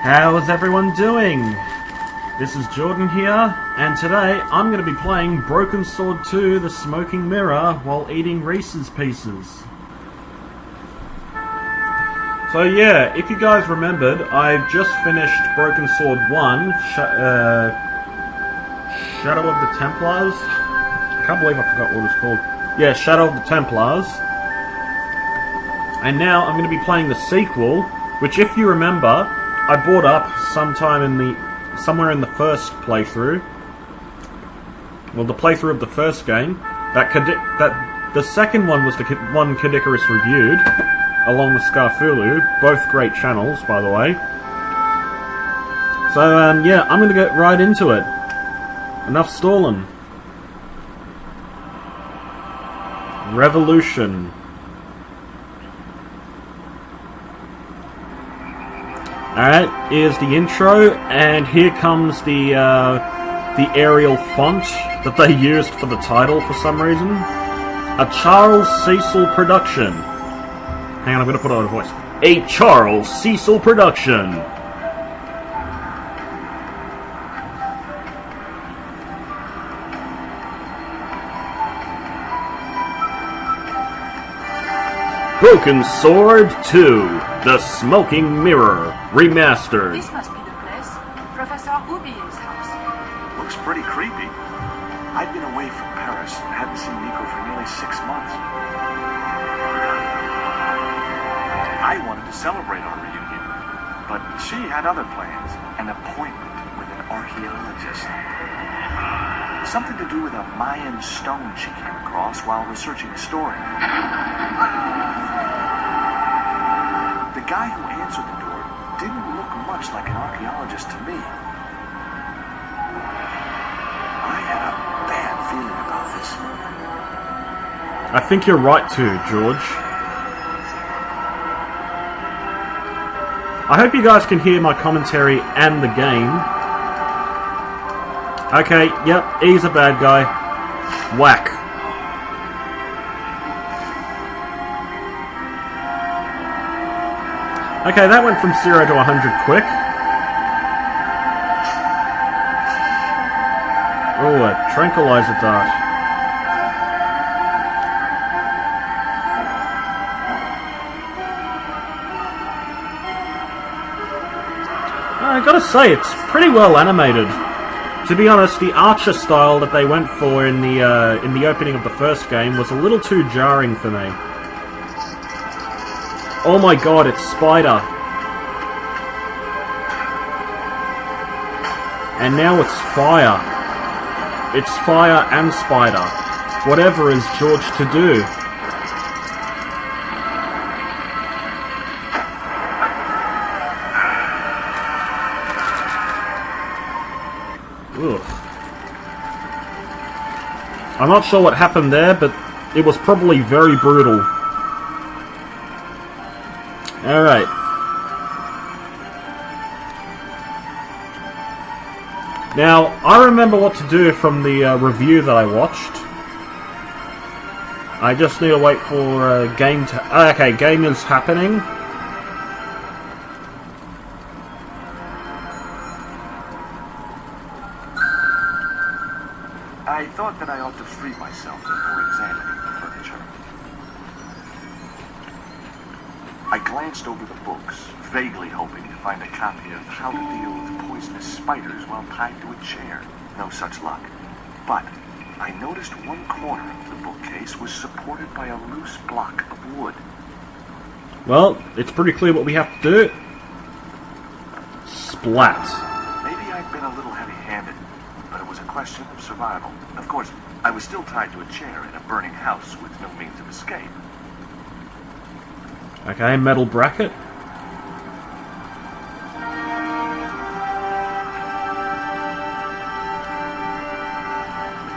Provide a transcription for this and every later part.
How's everyone doing? This is Jordan here, and today I'm going to be playing Broken Sword 2 The Smoking Mirror while eating Reese's Pieces. So yeah, if you guys remembered, I've just finished Broken Sword 1, Shadow of the Templars. I can't believe I forgot what it was called. Yeah, Shadow of the Templars. And now I'm going to be playing the sequel, which if you remember, I brought up somewhere in the first playthrough. Well, the playthrough of the first game. That the second one was the one Kadikarus reviewed, along with Scarfulu, both great channels, by the way. So, yeah, I'm going to get right into it. Enough stalling. Revolution. Alright, here's the intro, and here comes the Arial font that they used for the title for some reason. A Charles Cecil production. Hang on, I'm going to put on a voice. A Charles Cecil production. Broken Sword 2, The Smoking Mirror, Remastered. This must be the place. Professor Ubi's house. Looks pretty creepy. I've been away from Paris and hadn't seen Nico for nearly 6 months. I wanted to celebrate our reunion, but she had other plans. An appointment with an archaeologist. Something to do with a Mayan stone she came across while researching a story. The guy who answered the door didn't look much like an archaeologist to me. I had a bad feeling about this. I think you're right too, George. I hope you guys can hear my commentary and the game. Okay, yep, he's a bad guy. Whack. Okay, that went from 0 to 100 quick. Oh, a tranquilizer dart. I gotta say, it's pretty well animated. To be honest, the Archer style that they went for in the opening of the first game was a little too jarring for me. Oh my god, it's Spider. And now it's Fire. It's Fire and Spider. Whatever is George to do? Ugh. I'm not sure what happened there, but it was probably very brutal. Alright. Now, I remember what to do from the review that I watched. I just need to wait for game to... okay, game is happening. I thought that I ought to free myself before examining the furniture. I glanced over the books, vaguely hoping to find a copy of How to Deal with Poisonous Spiders while tied to a chair. No such luck. But I noticed one corner of the bookcase was supported by a loose block of wood. Well, it's pretty clear what we have to do. Splat. Maybe I'd been a little heavy-handed, but it was a question of survival. Of course, I was still tied to a chair in a burning house with no means of escape. Okay, metal bracket.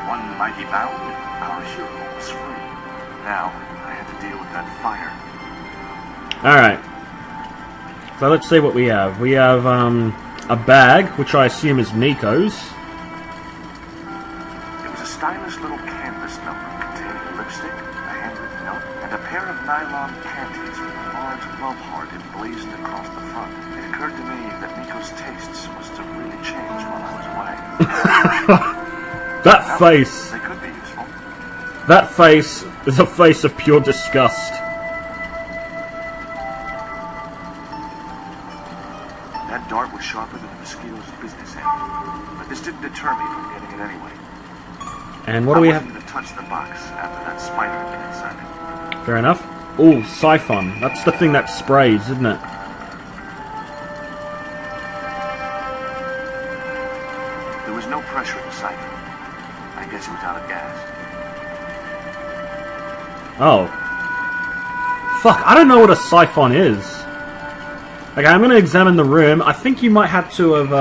One mighty bound, our hero was free. Now, I had to deal with that fire. Alright. So let's see what we have. We have a bag, which I assume is Nico's. It was a stylish little canvas number containing lipstick, a handwritten note, and a pair of nylon panties with a large love heart emblazoned across the front. It occurred to me that Nico's his tastes must have really changed while I was away. That face! They could be useful. That face is a face of pure disgust. That dart was sharper than a mosquito's business end. But this didn't deter me from getting it anyway. And what do we have? I wasn't going to touch the box after that spider had been inside it. Fair enough. Ooh, siphon. That's the thing that sprays, isn't it? There was no pressure in the siphon. I guess it was out of gas. Oh. Fuck, I don't know what a siphon is. Okay, I'm gonna examine the room. I think you might have to have,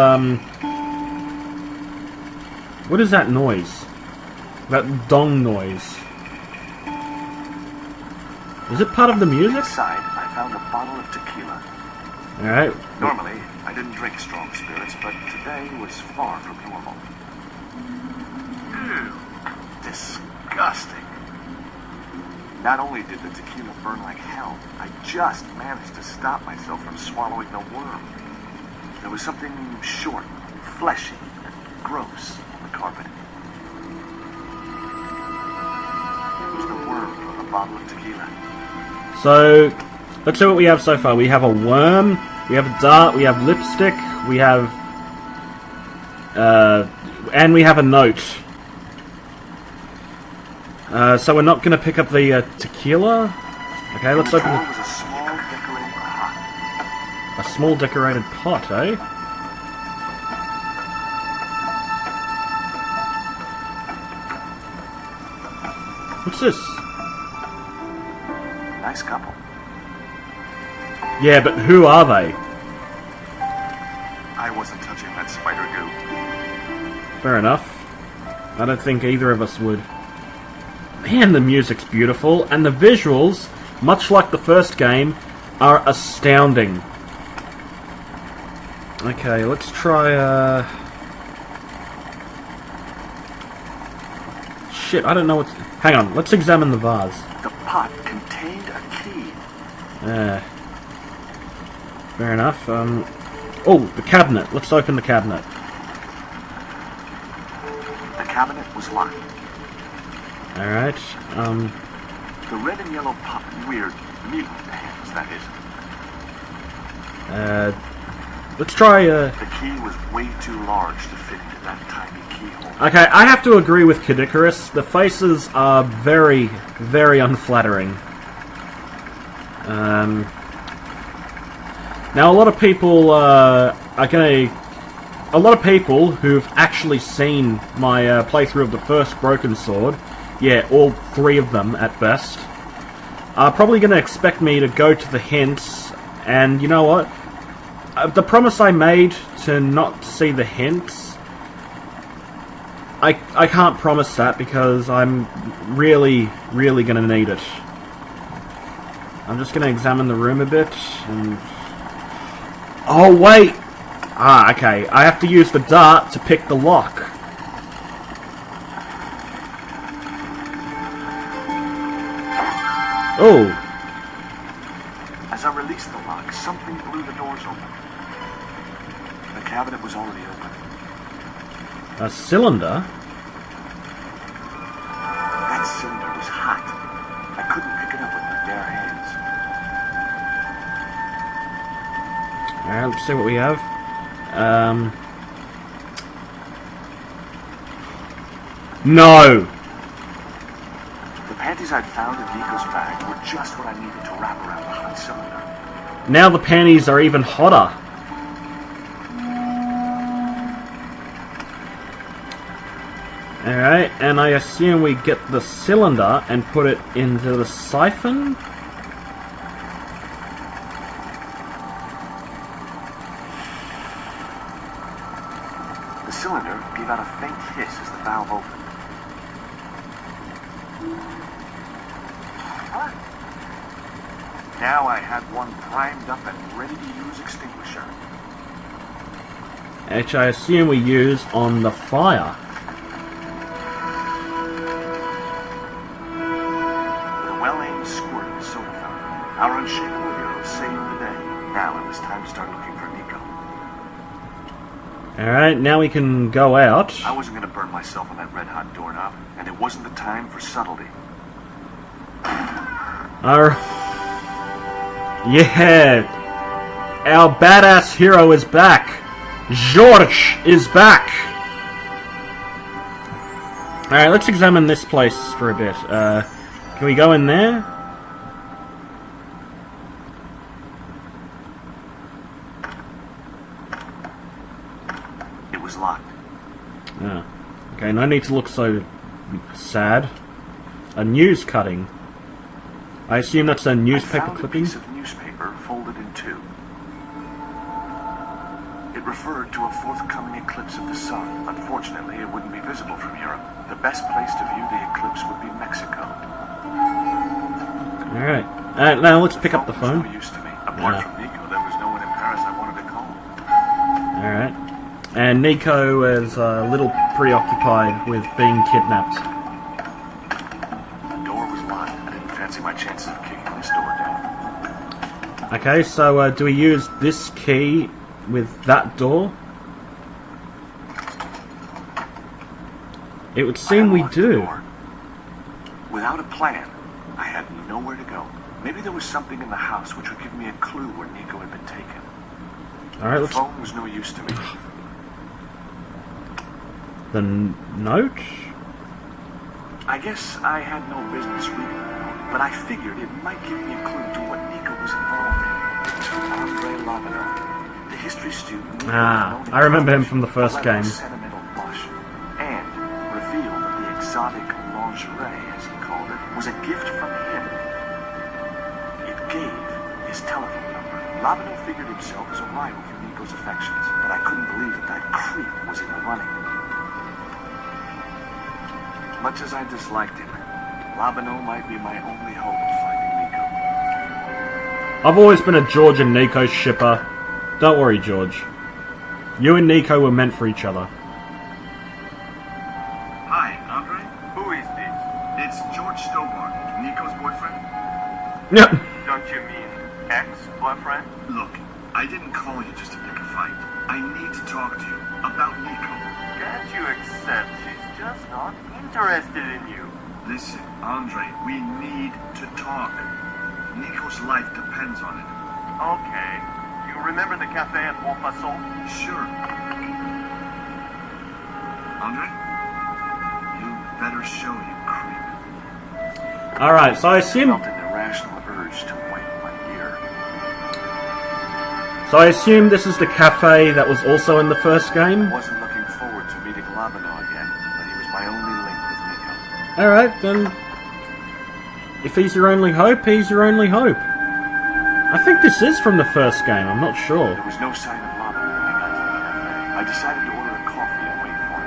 what is that noise? That dong noise. Is it part of the music? Inside, I found a bottle of tequila. Alright. Normally, I didn't drink strong spirits, but today was far from normal. Ew. Disgusting. Not only did the tequila burn like hell, I just managed to stop myself from swallowing the worm. There was something short, fleshy, and gross on the carpet. It was the worm from the bottle of tequila. So, let's see what we have so far. We have a worm, we have a dart, we have lipstick, we have... and we have a note. So we're not going to pick up the tequila? Okay, let's open It was a small decorated pot. a small decorated pot, eh? What's this? Nice couple. Yeah, but who are they? I wasn't touching that spider goo. Fair enough. I don't think either of us would. Man, the music's beautiful, and the visuals, much like the first game, are astounding. Okay, let's try, Shit, I don't know what... Hang on, let's examine the vase. The pot contained a key. Fair enough, Oh, the cabinet. Let's open the cabinet. The cabinet was locked. Alright, The red and yellow pot, weird mutant hands, that is. let's try, The key was way too large to fit into that tiny keyhole. Okay, I have to agree with Kid Icarus. The faces are very, very unflattering. Now, a lot of people are gonna... A lot of people who've actually seen my playthrough of the first Broken Sword, yeah, all three of them at best, are probably gonna expect me to go to the hints, and you know what? The promise I made to not see the hints, I can't promise that because I'm really, really gonna need it. I'm just gonna examine the room a bit, and... Oh, wait! Ah, okay. I have to use the dart to pick the lock. Oh! As I released the lock, something blew the doors open. The cabinet was already open. A cylinder? That cylinder was hot. I couldn't pick it up with my bare hands. Alright, let's see what we have. No! The panties I'd found in Nico's bag were just what I needed to wrap around the hot cylinder. Now the panties are even hotter. Alright, and I assume we get the cylinder and put it into the siphon? The cylinder gave out a faint hiss as the valve opened. Now I had one primed up and ready to use extinguisher. Which I assume we use on the fire. With a well-aimed squirt of soda fountain, our unshakable hero saved the day. Now it was time to start looking for Nico. Alright, now we can go out. I wasn't going to burn myself on that red-hot doorknob, and it wasn't the time for subtlety. Yeah! Our badass hero is back! George is back! Alright, let's examine this place for a bit. Can we go in there? It was locked. Oh. Okay, no need to look so sad. A news cutting. I assume that's a newspaper clipping? I found a piece of newspaper folded in two. It referred to a forthcoming eclipse of the sun. Unfortunately, it wouldn't be visible from Europe. The best place to view the eclipse would be Mexico. Alright. Now let's pick up the phone. No use to me. Apart from Nico, there was no one in Paris I wanted to call. Alright. And Nico is a little preoccupied with being kidnapped. The door was locked. I didn't fancy my chances of kicking this door down. Okay, so do we use this key with that door? It would seem we do. Without a plan, I had nowhere to go. Maybe there was something in the house which would give me a clue where Nico had been taken. Alright, The let's... phone was no use to me. The note? I guess I had no business reading the note, but I figured it might give me a clue to what Nico was involved in. To Andre Labano, the history student. I remember him from the first game. Sentimental blush, and revealed that the exotic lingerie, as he called it, was a gift from him. It gave his telephone number. Labano figured himself as a rival for Nico's affections, but I couldn't believe that creep was in the running. Much as I disliked him, Labano might be my only hope of finding Nico. I've always been a George and Nico shipper. Don't worry, George. You and Nico were meant for each other. Hi, Andre. Who is this? It's George Stobart, Nico's boyfriend. Yep. Don't you mean ex-boyfriend? Look, I didn't call you just to pick a fight. I need to talk to you about Nico. Can't you accept she's just not interested in you? Listen, Andre, we need to talk. Nico's life depends on it. Okay. You remember the cafe at Montfaucon? Sure. Andre? You better show, you creep. Alright, so I I assume... felt an irrational urge to wipe my ear. So I assume this is the cafe that was also in the first game? I wasn't looking forward to meeting Labano again, but he was my only link with Nico. Alright, then... If he's your only hope, he's your only hope. I think this is from the first game, I'm not sure. There was no sign of Labano when I got to the cafe. I decided to order a coffee and wait for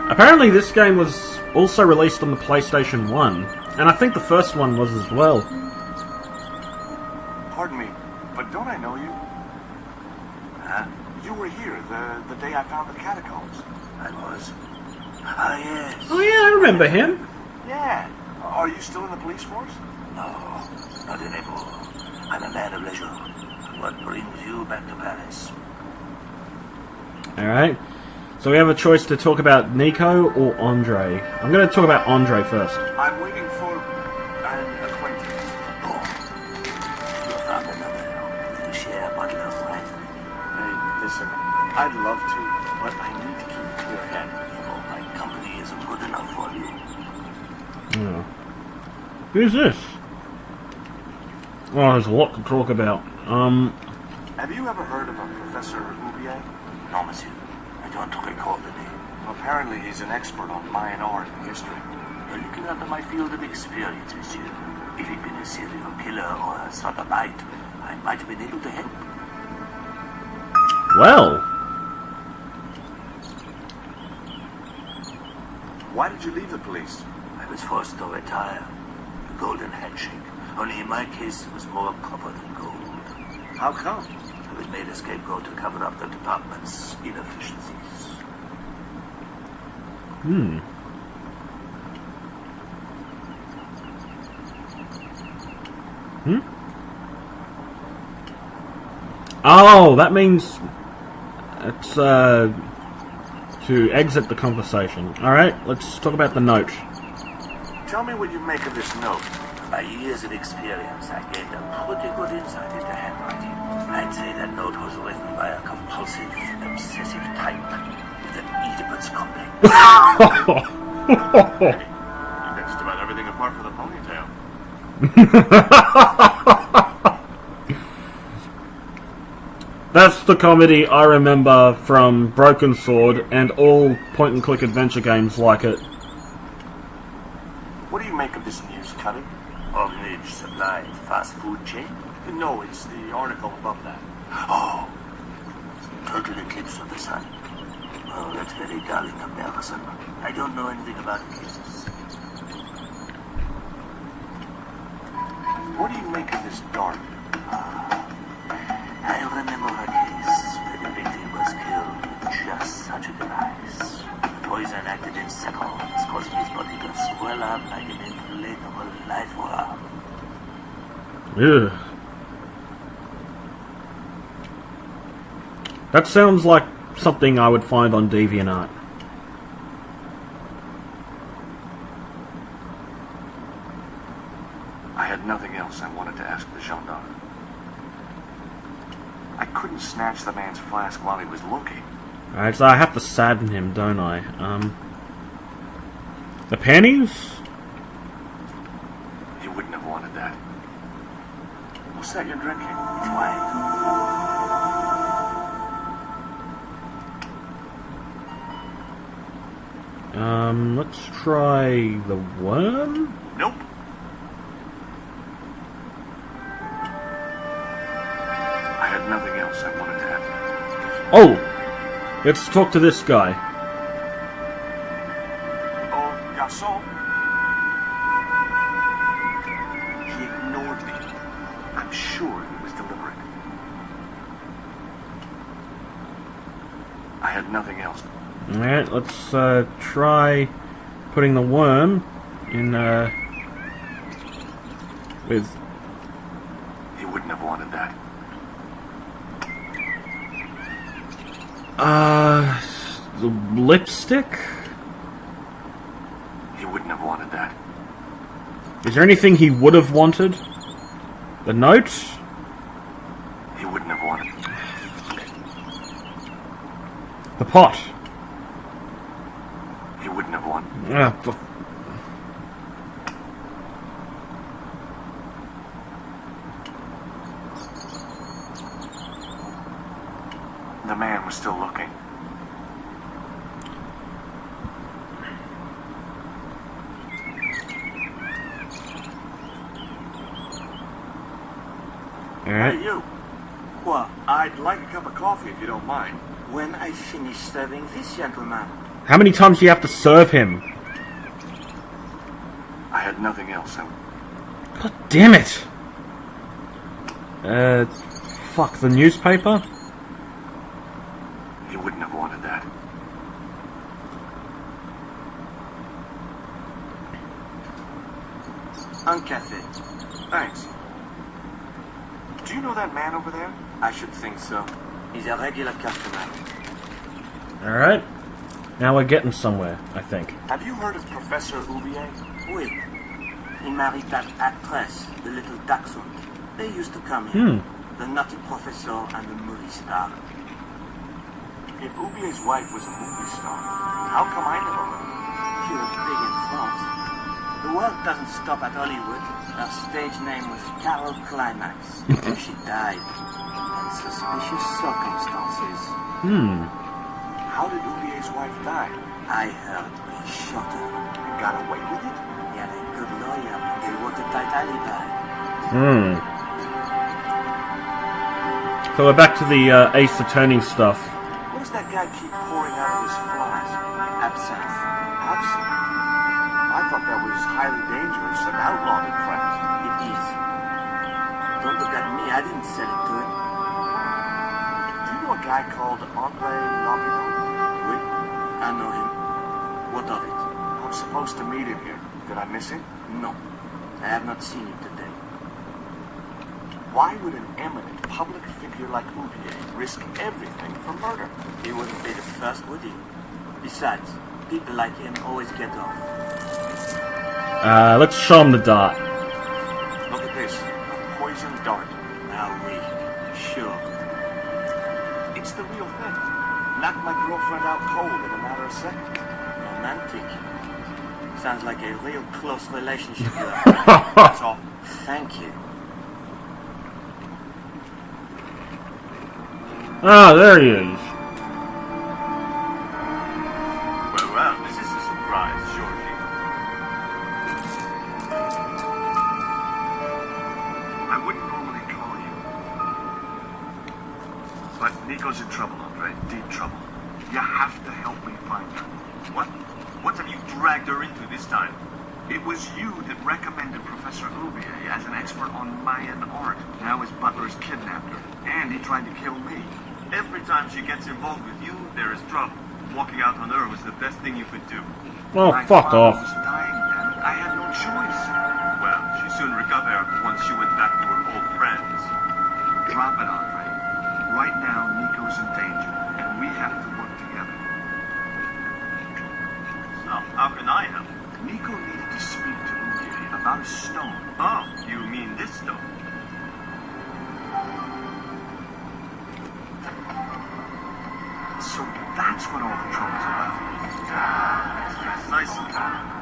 him. Apparently this game was also released on the PlayStation 1, and I think the first one was as well. Pardon me, but don't I know you? Huh? You were here the day I found the catacombs. I was. Ah, yes. Oh yeah, I remember him. Yeah. Are you still in the police force? No, not anymore. I'm a man of leisure. What brings you back to Paris? Alright. So we have a choice to talk about Nico or Andre. I'm going to talk about Andre first. I'm waiting for an acquaintance. Oh, you found another. You share a bottle of wine. Hey, listen, I'd love to, but I need to keep a clear head. Oh, my company isn't good enough for you. Oh. Who's this? Oh, there's a lot to talk about. Have you ever heard of a Professor Hubier? No, monsieur. I don't recall the name. Apparently he's an expert on Mayan art and history. A little out of my field of experience, monsieur. If he'd been a serial killer or a sodomite, I might have been able to help. Well. Why did you leave the police? I was forced to retire. The golden handshake. Only in my case, it was more copper than gold. How come? I was made a scapegoat to cover up the department's inefficiencies. Hmm. Oh, that means it's to exit the conversation. Alright, let's talk about the note. Tell me what you make of this note. By years of experience, I gained a pretty good insight into handwriting. I'd say that note was written by a compulsive, obsessive type with an Oedipus complex. Hey, you mixed about everything apart from the ponytail. That's the comedy I remember from Broken Sword and all point-and-click adventure games like it. What do you make of this news cutting? Orphanage Supply fast food chain? No, it's the article above that. Oh, total eclipse of the sun. Oh, that's very dull in comparison. I don't know anything about eclipses. What do you make of this dark? I remember a case where the victim was killed with just such a device. Poison acted in seconds, causing his body to swell up like an inflatable life worm. Ugh. That sounds like something I would find on DeviantArt. I had nothing else I wanted to ask the gendarme. I couldn't snatch the man's flask while he was looking. Alright, so I have to sadden him, don't I? The pennies? He wouldn't have wanted that. What's that you're drinking? It's wine. Let's try the worm? Nope. I had nothing else I wanted to ask. Oh! Let's talk to this guy. Oh, garçon. He ignored me. I'm sure it was deliberate. I had nothing else. Alright, let's try putting the worm in with... He wouldn't have wanted that. The lipstick? He wouldn't have wanted that. Is there anything he would have wanted? The note? He wouldn't have wanted it. The pot? He wouldn't have wanted it. The man was still looking. Alright. Hey, you. What? I'd like a cup of coffee if you don't mind. When I finish serving this gentleman. How many times do you have to serve him? I had nothing else. God damn it! Fuck, the newspaper? He wouldn't have wanted that. Un café. Thanks. Do you know that man over there? I should think so. He's a regular customer. Alright. Now we're getting somewhere, I think. Have you heard of Professor Oublier? Oui. He married that actress, the little dachshund. They used to come here. The nutty professor and the movie star. If Oubier's wife was a movie star, how come I never heard of her? She was big in France. The world doesn't stop at Hollywood. Her stage name was Carol Climax. She died in suspicious circumstances. How did Oubier's wife die? I heard he shot her. And got away with it? He had a good lawyer and they wrote it tightly by. So we're back to the Ace Attorney stuff. What does that guy keep pouring out of his flask? Absinthe. Absinthe? I thought that was highly dangerous and outlawed in France. It is. Don't look at me, I didn't sell it to him. Do you know a guy called Andre Lobino? Oui, I know him. What of it? I'm supposed to meet him here. Did I miss him? No, I have not seen him today. Why would an eminent public figure like Oubier risk everything for murder? He wouldn't be the first, would he? Besides, people like him always get off. Let's show him the dart. Look at this. A poison dart. Now we, sure. It's the real thing. Knocked my girlfriend out cold in a matter of seconds. Romantic. Sounds like a real close relationship you have. That's all. Thank you. Ah, there he is. Well, this is a surprise, Georgie. I wouldn't normally call you. But Nico's in trouble, Andre. Deep trouble. You have to help me find her. What? What have you dragged her into this time? It was you that recommended Professor Oubier as an expert on Mayan art. Now his butler's kidnapped her. And he tried to kill me. Every time she gets involved with you, there is trouble. Walking out on her was the best thing you could do. Oh, My fuck father off. was dying, damn it. I had no choice. Well, she soon recovered once she went back to her old friends. Drop it, Andre. Right now, Nico's in danger, and we have to work together. So, how can I help? Nico needed to speak to Oubier about a stone. Oh, you mean this stone? So that's what all the trouble's about. Precisely.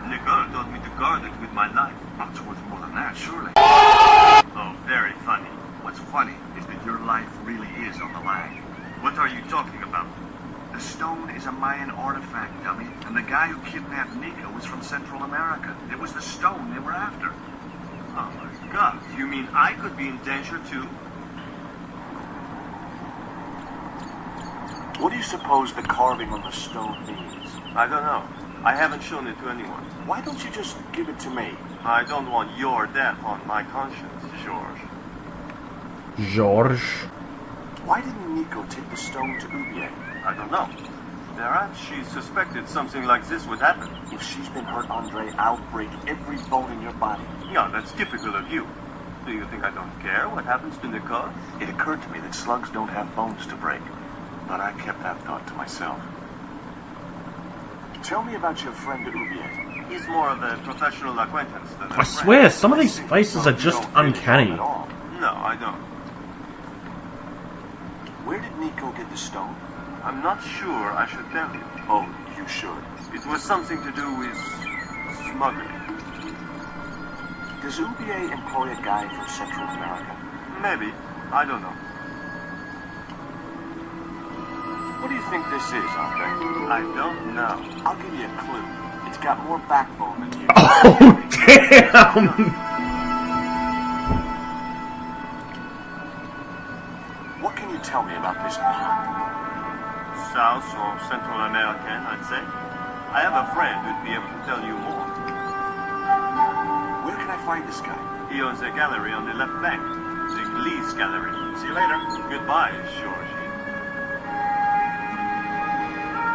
Nicole told me to guard it with my life. It's worth more than that, surely. Oh, very funny. What's funny is that your life really is on the line. What are you talking about? The stone is a Mayan artifact, dummy, and the guy who kidnapped Nico was from Central America. It was the stone they were after. Oh my God. You mean I could be in danger too? What do you suppose the carving on the stone means? I don't know. I haven't shown it to anyone. Why don't you just give it to me? I don't want your death on my conscience, George. George. Why didn't Nico take the stone to Oubier? I don't know. Perhaps she suspected something like this would happen. If she's been hurt, Andre, I'll break every bone in your body. Yeah, that's typical of you. Do you think I don't care what happens to Nicole? It occurred to me that slugs don't have bones to break, but I kept that thought to myself. Tell me about your friend Oubier. He's more of a professional acquaintance than a I friend. swear, some of these faces are just uncanny. No, I don't. Where did Nico get the stone? I'm not sure I should tell you. Oh, you should. It was something to do with smuggling. Does Oubier employ a guy from Central America? Maybe. I don't know. What do you think this is, Andre? I don't know. I'll give you a clue. It's got more backbone than you. Oh, damn! What can you tell me about this man? South or Central American, I'd say. I have a friend who'd be able to tell you more. Where can I find this guy? He owns a gallery on the left bank. The Lee's Gallery. See you later. Goodbye, Georgie.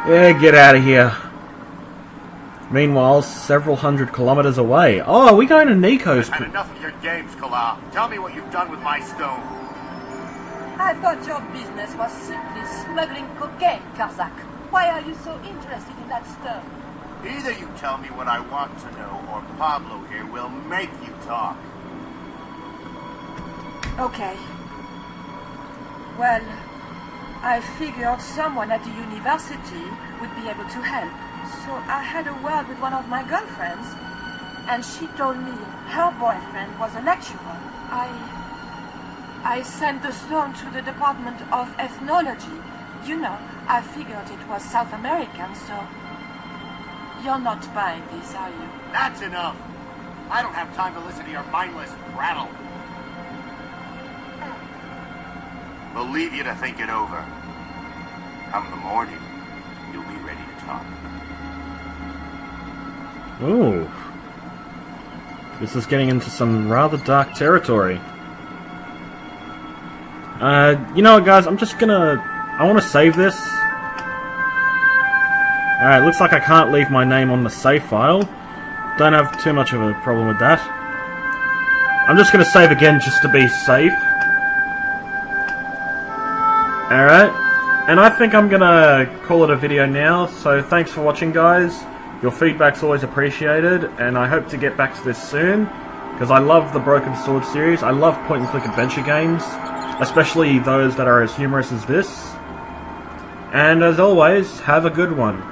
Yeah, get out of here. Meanwhile, several hundred kilometers away. Oh, are we going to Nico's? I've had enough of your games, Kala. Tell me what you've done with my stone. I thought your business was simply smuggling cocaine, Kazakh. Why are you so interested in that stone? Either you tell me what I want to know, or Pablo here will make you talk. Okay. Well, I figured someone at the university would be able to help. So I had a word with one of my girlfriends, and she told me her boyfriend was a lecturer. I sent the stone to the Department of Ethnology. You know, I figured it was South American, so... You're not buying this, are you? That's enough. I don't have time to listen to your mindless prattle. We'll leave you to think it over. Come the morning, you'll be ready to talk. Ooh. This is getting into some rather dark territory. You know what, guys? I'm just gonna... I want to save this. Alright, looks like I can't leave my name on the save file. Don't have too much of a problem with that. I'm just gonna save again just to be safe. Alright, and I think I'm gonna call it a video now, so thanks for watching, guys. Your feedback's always appreciated, and I hope to get back to this soon, because I love the Broken Sword series. I love point-and-click adventure games, especially those that are as humorous as this. And as always, have a good one.